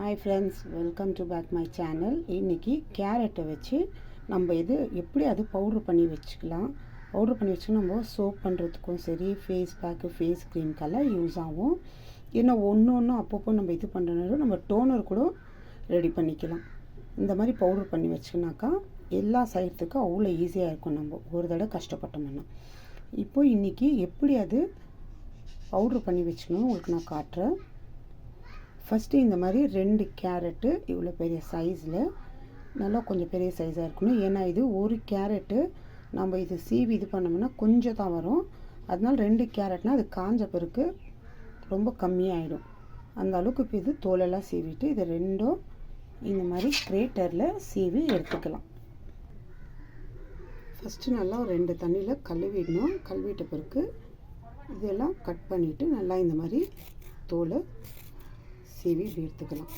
Hi friends, welcome to back my channel. இன்றைக்கி கேரட்டை வச்சு நம்ம எப்படி அது பவுட்ரு பண்ணி வச்சுக்கலாம். பவுட்ரு பண்ணி வச்சு நம்ம சோப் பண்ணுறதுக்கும் சரி, ஃபேஸ் பேக்கு, ஃபேஸ் க்ரீம்க்கெல்லாம் யூஸ் ஆகும். இன்னும் ஒன்று அப்பப்போ நம்ம பண்ணுறனாலும் நம்ம டோனர் கூட ரெடி பண்ணிக்கலாம். இந்த மாதிரி பவுட்ரு பண்ணி வச்சுக்கினாக்கா எல்லா செய்கிறதுக்கும் அவ்வளோ ஈஸியாக இருக்கும். நம்ம ஒரு தடவை கஷ்டப்பட்டோம்னா இப்போது இன்றைக்கி எப்படி அது பவுட்ரு பண்ணி வச்சுக்கணும்னு உங்களுக்கு நான் காட்டுறேன். ஃபஸ்ட்டு இந்த மாதிரி 2 கேரட்டு இவ்வளோ பெரிய சைஸில், நல்லா கொஞ்சம் பெரிய சைஸாக இருக்கணும். ஏன்னா இது ஒரு கேரட்டு நம்ம சீவி பண்ணோம்னா கொஞ்சம் தான் வரும். அதனால் 2 கேரட்னால் அது காஞ்ச பிறகு ரொம்ப கம்மியாகிடும். அந்த அளவுக்கு இப்போ இது தோலெல்லாம் சீவிட்டு இது ரெண்டும் இந்த மாதிரி கிரேட்டரில் சீவி எடுத்துக்கலாம். ஃபஸ்ட்டு நல்லா ஒரு 2 தண்ணியில் கழுவிடணும். கழுவிட்ட பிறகு இதெல்லாம் கட் பண்ணிவிட்டு நல்லா இந்த மாதிரி தோலை சீவி இப்படி எடுத்துக்கலாம்.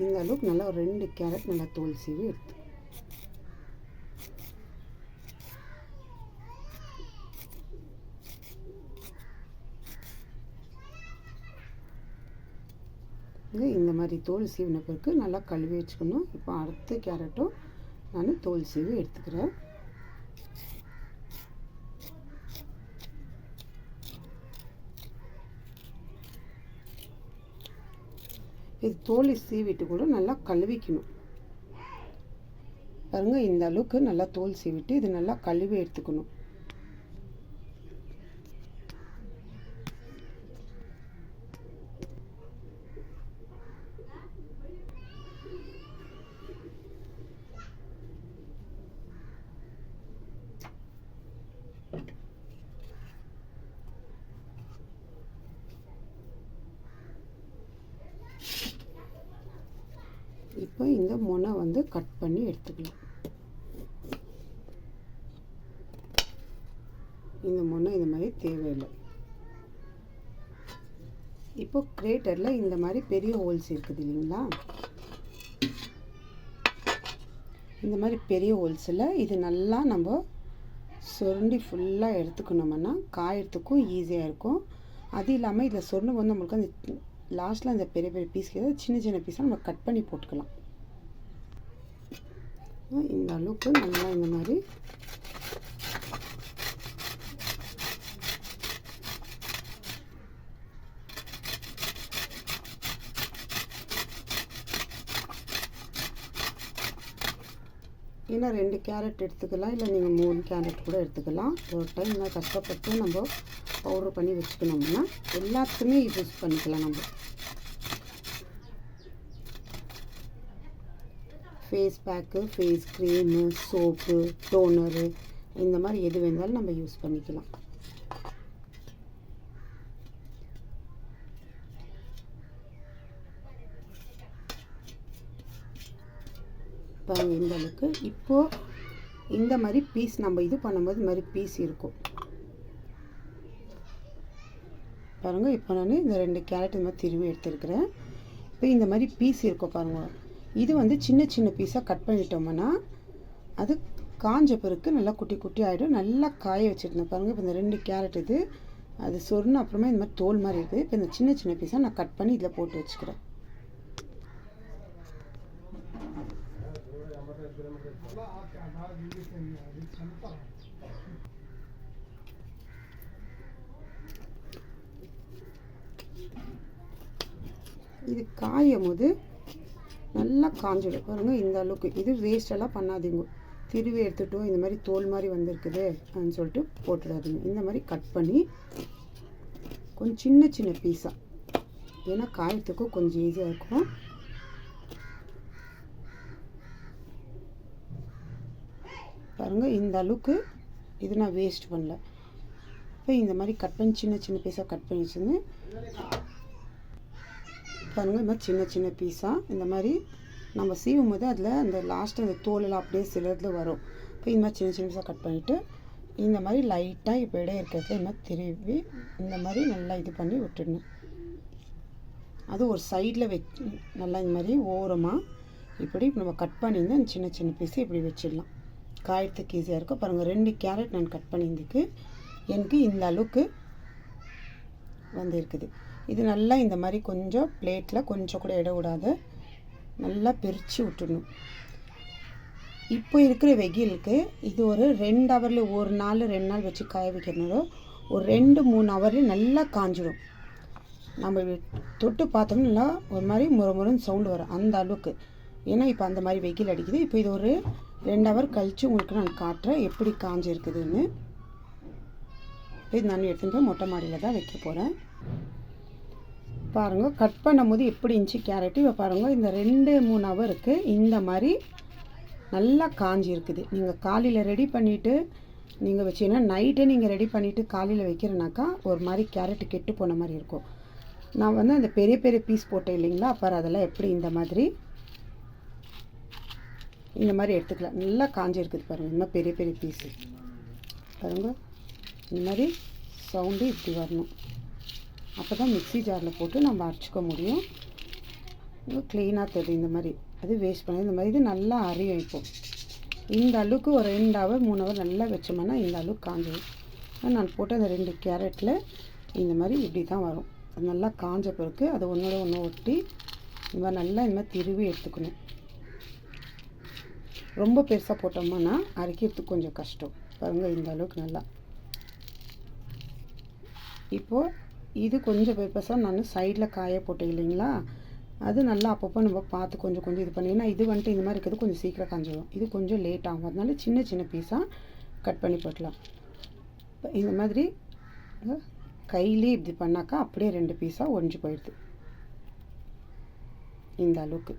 இந்த அளவுக்கு நல்லா ஒரு 2 கேரட் நல்லா தோல் சீவி எடுத்து இந்த மாதிரி தோல் சீவின பிறகு நல்லா கழுவி வச்சுக்கணும். இப்போ அடுத்த கேரட்டும் நான் தோல் சீவி எடுத்துக்கிறேன். இது தோலை சீவிட்டு கூட நல்லா கழுவிக்கணும். பாருங்கள், இந்த அளவுக்கு நல்லா தோல் சீவிட்டு இது நல்லா கழுவி எடுத்துக்கணும். இப்போ இந்த முனை கட் பண்ணி எடுத்துக்கலாம். இந்த முனை இந்த மாதிரி தேவையில்லை. இப்போ கிரேட்டரில் இந்த மாதிரி பெரிய ஹோல்ஸ் இருக்குது இல்லைங்களா, இந்த மாதிரி பெரிய ஹோல்ஸில் இது நல்லா நம்ம சுரண்டி ஃபுல்லாக எடுத்துக்கணும்னா காயறதுக்கும் ஈஸியாக இருக்கும். அது இல்லாமல் இதில் சொருணும் நம்மளுக்கு அந்த லாஸ்ட்டில் அந்த பெரிய பெரிய பீஸ்க்கு சின்ன சின்ன பீஸாக நம்ம கட் பண்ணி போட்டுக்கலாம். இந்த அளவுக்கு நல்லா இந்த மாதிரி ஏன்னா 2 கேரட் எடுத்துக்கலாம், இல்லை நீங்கள் 3 கேரட் கூட எடுத்துக்கலாம். ஒரு டைம் நான் கஷ்டப்பட்டு நம்ம பவுட்ரு பண்ணி வச்சுக்கணும்னா எல்லாத்துக்குமே யூஸ் பண்ணிக்கலாம். நம்ம face pack, face cream, soap, toner, இந்த மாதிரி எது வேணாலும் நம்ம யூஸ் பண்ணிக்கலாம். பாருங்கள், இந்த அளவுக்கு இப்போது இந்த மாதிரி பீஸ் நம்ம பண்ணும்போது இந்த மாதிரி பீஸ் இருக்கும். பாருங்கள், இப்போ நான் இந்த 2 கேரட் இந்த மாதிரி திருவி எடுத்துருக்கிறேன். இப்போ இந்த மாதிரி பீஸ் இருக்கும் பாருங்கள். இது சின்ன சின்ன பீஸாக கட் பண்ணிட்டோம்னா அது காஞ்ச பிறகு நல்லா குட்டி குட்டி ஆகிடும். நல்லா காய வச்சுருந்தேன் பாருங்கள். இப்போ இந்த 2 கேரட் அது சொருன்னு அப்புறமா இந்த மாதிரி தோல் மாதிரி இருக்குது. இப்போ இந்த சின்ன சின்ன பீஸாக நான் கட் பண்ணி இதில் போட்டு வச்சுக்கிறேன். இது காயும் போது நல்லா காஞ்சிடும் பாருங்கள். இந்த அளவுக்கு இது வேஸ்டெல்லாம் பண்ணாதீங்க. திருவி எடுத்துட்டோம் இந்த மாதிரி தோல் மாதிரி வந்திருக்குது அப்படின்னு சொல்லிட்டு போட்டுடாதீங்க. இந்த மாதிரி கட் பண்ணி கொஞ்சம் சின்ன சின்ன பீஸாக, ஏன்னா காயத்துக்கும் கொஞ்சம் ஈஸியாக இருக்கும். பாருங்கள், இந்த அளவுக்கு இது நான் வேஸ்ட் பண்ணல. இப்போ இந்த மாதிரி கட் பண்ணி சின்ன சின்ன பீஸாக கட் பண்ணி வச்சுருந்தேன் பாருங்கள். இந்த மாதிரி சின்ன சின்ன பீஸாக இந்த மாதிரி நம்ம சீவும் போது அதில் அந்த லாஸ்ட்டு அந்த தோலெல்லாம் அப்படியே சிலதில் வரும். இப்போ இந்த மாதிரி சின்ன சின்ன பீஸாக கட் பண்ணிவிட்டு இந்த மாதிரி லைட்டாக இப்போ இடம் இருக்கிறதுல இந்த மாதிரி திருவி இந்த மாதிரி நல்லா பண்ணி விட்டுடணும். அது ஒரு சைடில் நல்லா இந்த மாதிரி ஓரமாக இப்படி நம்ம கட் பண்ணியிருந்தால் சின்ன சின்ன பீஸு இப்படி வச்சிடலாம். காயத்துக்கு ஈஸியாக இருக்கும். பாருங்கள், 2 கேரட் நான் கட் பண்ணியிருந்துக்கு எனக்கு இந்த அளவுக்கு இருக்குது. இது நல்லா இந்த மாதிரி கொஞ்சம் பிளேட்டில் கொஞ்சம் கூட இட விடாது நல்லா பிரித்து விட்டுடணும். இப்போ இருக்கிற வெயிலுக்கு இது ஒரு 2 ஹவரில், ஒரு நாள் 2 நாள் வச்சு காய வைக்கிறனாலும் ஒரு 2-3 ஹவர்லேயும் நல்லா காஞ்சிடும். நம்ம தொட்டு பார்த்தோம்னா நல்லா ஒரு மாதிரி முறுமுறுன்னு சவுண்டு வரும் அந்த அளவுக்கு. ஏன்னா இப்போ அந்த மாதிரி வெயில் அடிக்குது. இப்போ இது ஒரு 2 ஹவர் கழித்து உங்களுக்கு நான் காட்டுறேன் எப்படி காஞ்சிருக்குதுன்னு. இது நான் எடுத்துகிட்டு போய் மொட்டை மாடியில் தான் வைக்க போகிறேன். பாருங்கள் கட் பண்ணும்போது எப்படி இருந்துச்சு கேரட்டு. இப்போ பாருங்கள் இந்த 2-3 ஹவருக்கு இந்த மாதிரி நல்லா காஞ்சி இருக்குது. நீங்கள் காலையில் ரெடி பண்ணிவிட்டு நீங்கள் வச்சிங்கன்னா நைட்டே நீங்கள் ரெடி பண்ணிவிட்டு காலையில் வைக்கிறனாக்கா ஒரு மாதிரி கேரட்டு கெட்டு போன மாதிரி இருக்கும். நான் வந்து அந்த பெரிய பெரிய பீஸ் போட்டேன் இல்லைங்களா, அப்புறம் அதெல்லாம் எப்படி இந்த மாதிரி எடுத்துக்கலாம். நல்லா காஞ்சி இருக்குது பாருங்கள். இந்த மாதிரி பெரிய பெரிய பீஸு பாருங்கள். இந்த மாதிரி சவுண்டு இப்படி வரணும். அப்போ தான் மிக்ஸி ஜாரில் போட்டு நம்ம அரைச்சிக்க முடியும். க்ளீனாக தெரியும் இந்த மாதிரி. அது வேஸ்ட் பண்ணி இந்த மாதிரி இது நல்லா அரையும். இப்போது இந்த அளவுக்கு ஒரு 2 ஹவர் 3 ஹவர் நல்லா வச்சோம்னா இந்த அளவுக்கு காஞ்சிடும். நான் போட்ட அந்த 2 கேரட்டில் இந்த மாதிரி இப்படி தான் வரும். அது நல்லா காஞ்ச பிறகு அதை ஒன்றோட ஒன்று ஒட்டி இந்த மாதிரி நல்லா இந்த மாதிரி திருவி எடுத்துக்கணும். ரொம்ப பெருசாக போட்டோம்னா அரைக்கிறதுக்கு கொஞ்சம் கஷ்டம். பாருங்கள் இந்த அளவுக்கு நல்லா. இப்போது இது கொஞ்சம் பெருசாக நான் சைடில் காய போட்டேன் இல்லைங்களா, அது நல்லா அப்பப்போ நம்ம பார்த்து கொஞ்சம் கொஞ்சம் இது பண்ணி. ஏன்னா இது வந்துட்டு இந்த மாதிரி இருக்கிறது கொஞ்சம் சீக்கிரம் காஞ்சிடும். இது கொஞ்சம் லேட் ஆகும். அதனால சின்ன சின்ன பீஸாக கட் பண்ணி போட்டலாம். இந்த மாதிரி கையிலே இப்படி பண்ணாக்கா அப்படியே 2 பீஸாக ஒழிஞ்சு போயிடுது இந்த அளவுக்கு.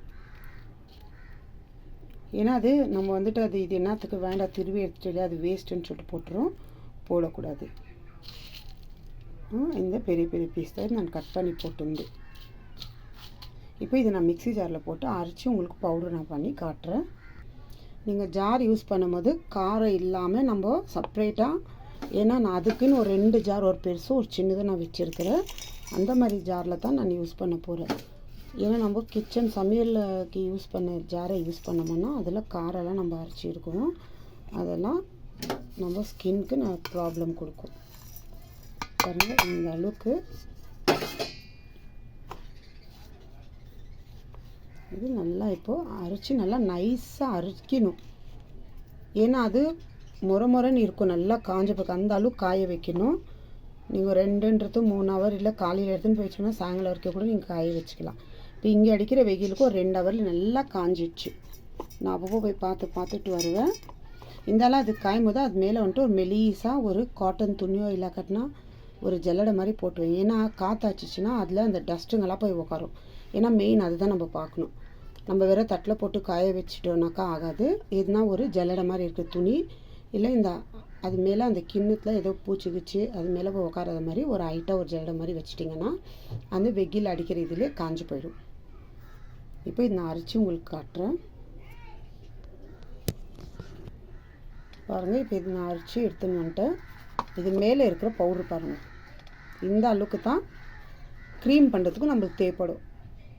ஏன்னா அது நம்ம வந்துட்டு அது இது என்னத்துக்கு வேண்டாம் திருவி எடுத்துட்டு அது வேஸ்ட்டுன்னு சொல்லிட்டு போட்டுரும். போடக்கூடாது. இந்த பெரிய பெரிய பீஸ் தான் நான் கட் பண்ணி போட்டுருந்து. இப்போ இதை நான் மிக்ஸி ஜாரில் போட்டு அரைச்சி உங்களுக்கு பவுடர் நான் பண்ணி காட்டுறேன். நீங்கள் ஜார் யூஸ் பண்ணும்போது காரம் இல்லாமல் நம்ம செப்ரேட்டாக, ஏன்னா நான் அதுக்குன்னு ஒரு 2 ஜார், ஒரு பெருசு ஒரு சின்னதாக நான் வச்சுருக்கிறேன். அந்த மாதிரி ஜாரில் தான் நான் யூஸ் பண்ண போகிறேன். ஏன்னா நம்ம கிச்சன் சமையலுக்கு யூஸ் பண்ண ஜாரை யூஸ் பண்ணோம்னா அதில் காரெல்லாம் நம்ம அரைச்சி இருக்கணும். அதெல்லாம் நம்ம ஸ்கின்க்கு ப்ராப்ளம் கொடுக்கும். பாருங்கள் இந்த அளவுக்கு இது நல்லா இப்போது அரைச்சி நல்லா நைஸாக அரைக்கணும். ஏன்னா அது முறைன்னு இருக்கும் நல்லா காஞ்ச பக்கம். அந்த அளவுக்கு காய வைக்கணும். நீங்கள் 2ன்றது 3 ஹவர் இல்லை காலையில் எடுத்துன்னு போய் வச்சோம்னா சாயங்காலம் வரைக்கும் கூட நீங்கள் காய வச்சுக்கலாம். இப்போ இங்கே அடிக்கிற வெயிலுக்கு ஒரு 2 ஹவரில் நல்லா காஞ்சிடுச்சு. நான் அப்பப்போ போய் பார்த்துட்டு வருவேன். இருந்தாலும் அது காயும் போது அது மேலே வந்துட்டு ஒரு மெலீஸாக ஒரு காட்டன் துணியோ இல்லை கட்டினா ஒரு ஜல்லடை மாதிரி போட்டுவேன். ஏன்னா காற்றாச்சிச்சின்னா அதில் அந்த டஸ்ட்டுங்கெல்லாம் போய் உட்காரும். ஏன்னா மெயின் அதுதான் நம்ம பார்க்கணும். நம்ம வேறு தட்டில் போட்டு காய வச்சுட்டோம்னாக்கா ஆகாது. எதுனா ஒரு ஜல்லடை மாதிரி இருக்கிற துணி இல்லை இந்த அது மேலே அந்த கிண்ணத்தில் ஏதோ பூச்சி வச்சு அது மேலே போய் உட்காராத மாதிரி ஒரு ஹைட்டாக ஒரு ஜல்லடை மாதிரி வச்சிட்டிங்கன்னா அந்த வெயில் அடிக்கிற இதிலே காஞ்சி போயிடும். இப்போ இது நான் அரைச்சி உங்களுக்கு காட்டுறேன் பாருங்கள். இப்போ இது நான் அரைச்சி எடுத்துன்னு வந்துட்டேன். இது மேலே இருக்கிற பவுட்ரு பாருங்கள். இந்த அளவுக்கு தான் க்ரீம் பண்ணுறதுக்கும் நம்மளுக்கு தேவைப்படும்.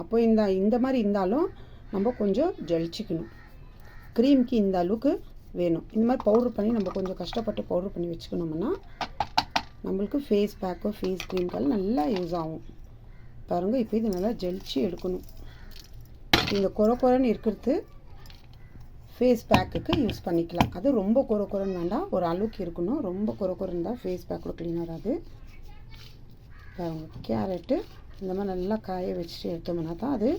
அப்போ இந்த மாதிரி இருந்தாலும் நம்ம கொஞ்சம் ஜலிச்சிக்கணும். க்ரீமுக்கு இந்த அளவுக்கு வேணும். இந்த மாதிரி பவுட்ரு பண்ணி நம்ம கொஞ்சம் கஷ்டப்பட்டு பவுட்ரு பண்ணி வச்சுக்கணும்னா நம்மளுக்கு ஃபேஸ் பேக்கோ ஃபேஸ் க்ரீம்க்கெல்லாம் நல்லா யூஸ் ஆகும். பாருங்கள் இப்போ இது நல்லா ஜலிச்சு எடுக்கணும். இந்த குறைன்னு இருக்கிறது ஃபேஸ் பேக்குக்கு யூஸ் பண்ணிக்கலாம். அது ரொம்ப குறைன்னு வேண்டாம், ஒரு அளவுக்கு இருக்கணும். ரொம்ப குறைன்னு தான் ஃபேஸ் பேக்கோட க்ளீனர் அது. பாருங்கள் கேரட்டு இந்த மாதிரி நல்லா காய வச்சுட்டு எடுத்தோம்னா தான் அது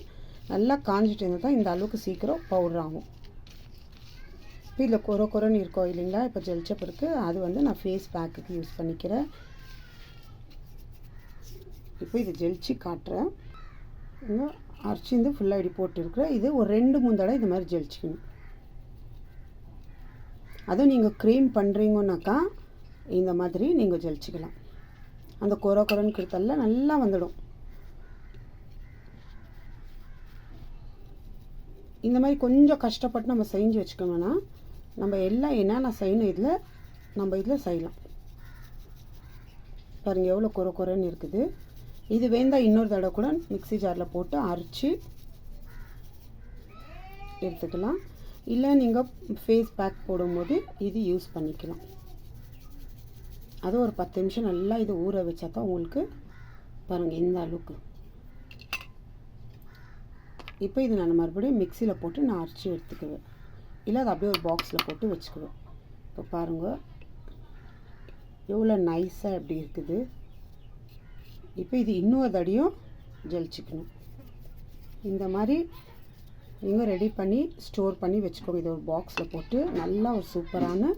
நல்லா காஞ்சிட்டு இருந்தால் தான் இந்த அளவுக்கு சீக்கிரம் பவுடர் ஆகும். இப்போ இதில் குறைன்னு இருக்கோம் இல்லைங்களா, இப்போ ஜெலிச்ச பிறகு அது வந்து நான் ஃபேஸ் பேக்குக்கு யூஸ் பண்ணிக்கிறேன். இப்போ இது ஜெலிச்சு காட்டுறேன். அரைச்சி வந்து ஃபுல்லாக இப்படி போட்டுருக்குறேன். இது ஒரு 2-3 தடவை இந்த மாதிரி ஜெலிச்சிக்கணும். அதுவும் நீங்கள் க்ரீம் பண்ணுறீங்கன்னாக்கா இந்த மாதிரி நீங்கள் ஜெலிச்சிக்கலாம். அந்த குறைன்னு கொடுத்தால நல்லா வந்துடும். இந்த மாதிரி கொஞ்சம் கஷ்டப்பட்டு நம்ம செஞ்சு வச்சுக்கோங்கன்னா நம்ம எல்லாம் என்னென்ன செய்யணும் இதில் நம்ம இதில் செய்யலாம். பாருங்கள் எவ்வளோ குறைன்னு இருக்குது. இது வேண்டாம் இன்னொரு தடவை கூட மிக்ஸி ஜாரில் போட்டு அரைச்சி எடுத்துக்கலாம். இல்லை நீங்கள் ஃபேஸ் பேக் போடும்போது இது யூஸ் பண்ணிக்கலாம். அது ஒரு 10 நிமிஷம் நல்லா இது ஊற வச்சா தான் உங்களுக்கு பாருங்கள் இந்த அளவுக்கு. இப்போ இது நான் மறுபடியும் மிக்சியில் போட்டு நான் அரைச்சி எடுத்துக்குவேன், இல்லை அது அப்படியே ஒரு பாக்ஸில் போட்டு வச்சுக்குவேன். இப்போ பாருங்கள் எவ்வளோ நைஸாக எப்படி இருக்குது. இப்போ இது இன்னொரு தடியும் ஜலிச்சிக்கணும். இந்த மாதிரி நீங்கள் ரெடி பண்ணி ஸ்டோர் பண்ணி வச்சுக்கோங்க. இது ஒரு பாக்ஸில் போட்டு நல்லா ஒரு சூப்பரான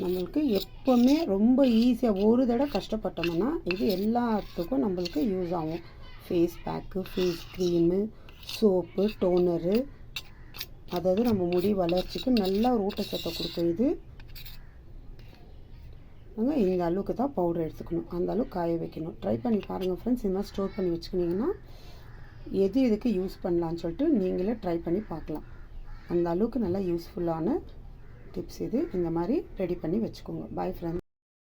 நம்மளுக்கு எப்போவுமே ரொம்ப ஈஸியாக ஒரு தடவை கஷ்டப்பட்டோம்னா இது எல்லாத்துக்கும் நம்மளுக்கு யூஸ் ஆகும். Face pack, face cream, soap, toner, அதாவது நம்ம முடி வளர்ச்சிக்கு நல்லா ஒரு ஊட்டச்சத்தை கொடுக்கும். இது இந்த அளவுக்கு தான் பவுடர் எடுத்துக்கணும், அந்த அளவுக்கு காய வைக்கணும். ட்ரை பண்ணி பாருங்கள் ஃப்ரெண்ட்ஸ். இந்த மாதிரி ஸ்டோர் பண்ணி வச்சுக்கிட்டிங்கன்னா எது எதுக்கு யூஸ் பண்ணலான்னு சொல்லிட்டு நீங்களே ட்ரை பண்ணி பார்க்கலாம். அந்த அளவுக்கு நல்லா யூஸ்ஃபுல்லான டிப்ஸ் இது. இந்த மாதிரி ரெடி பண்ணி வச்சுக்கோங்க. Bye friends.